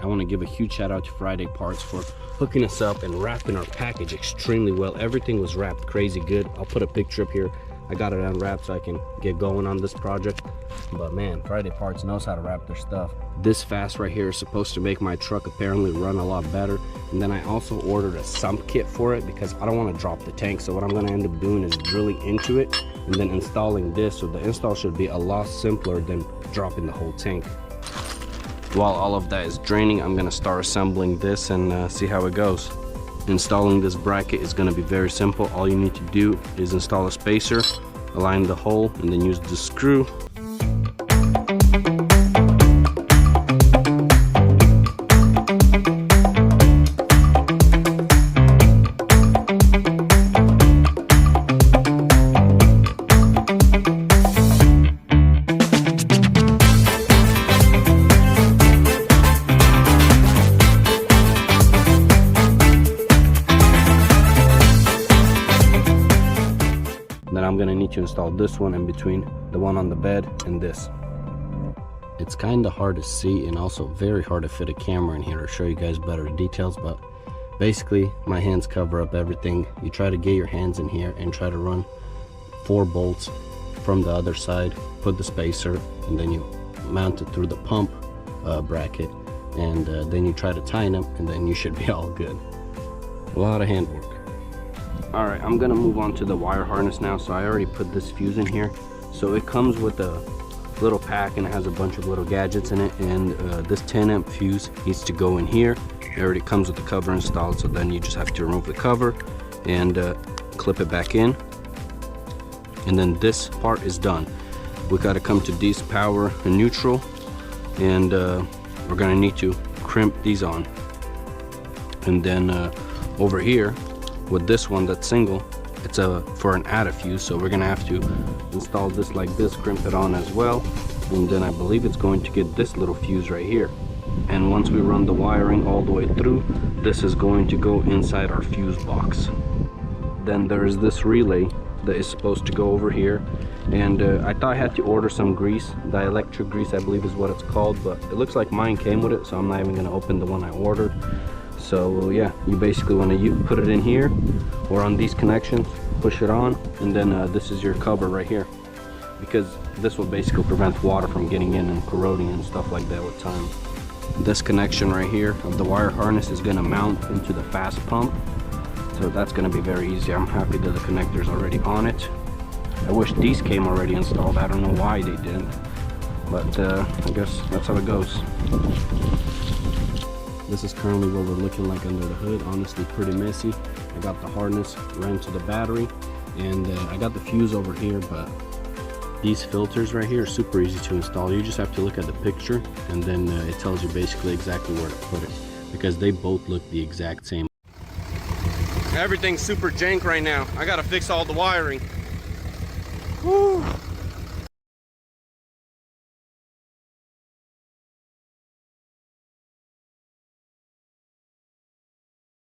I want to give a huge shout out to FridayParts for hooking us up and wrapping our package extremely well. Everything was wrapped crazy good. I'll put a picture up here. I got it unwrapped so I can get going on this project. But man, FridayParts knows how to wrap their stuff. This fast right here is supposed to make my truck apparently run a lot better. And then I also ordered a sump kit for it because I don't want to drop the tank. So what I'm going to end up doing is drilling into it and then installing this. So the install should be a lot simpler than dropping the whole tank. While all of that is draining, I'm going to start assembling this and see how it goes. Installing this bracket is going to be very simple. All you need to do is install a spacer, align the hole, and then use the screw. Then I'm gonna need to install this one in between the one on the bed and this. It's kind of hard to see and also very hard to fit a camera in here to show you guys better details, but basically my hands cover up everything. You try to get your hands in here and try to run 4 bolts from the other side, put the spacer, and then you mount it through the pump bracket, and then you try to tighten them, and then you should be all good. A lot of handwork. Alright, I'm gonna move on to the wire harness now. So I already put this fuse in here. So it comes with a little pack and it has a bunch of little gadgets in it, and this 10 amp fuse needs to go in here. It already comes with the cover installed, so then you just have to remove the cover and clip it back in, and then this part is done. We got to come to these power and neutral, and we're gonna need to crimp these on. And then over here with this one that's single, it's for an add fuse, so we're gonna have to install this like this, crimp it on as well, and then I believe it's going to get this little fuse right here. And once we run the wiring all the way through, this is going to go inside our fuse box. Then there is this relay that is supposed to go over here, and I thought I had to order some grease, dielectric grease I believe is what it's called, but it looks like mine came with it, so I'm not even gonna open the one I ordered. So yeah, you basically want to put it in here or on these connections, push it on, and then this is your cover right here, because this will basically prevent water from getting in and corroding and stuff like that with time. This connection right here of the wire harness is going to mount into the fast pump, so that's going to be very easy. I'm happy that the connector's already on it. I wish these came already installed. I don't know why they didn't, but I guess that's how it goes. This is currently what we're looking like under the hood. Honestly, pretty messy. I got the harness ran to the battery, and I got the fuse over here, but these filters right here are super easy to install. You just have to look at the picture, and then it tells you basically exactly where to put it, because they both look the exact same. Everything's super jank right now. I gotta fix all the wiring. Whew.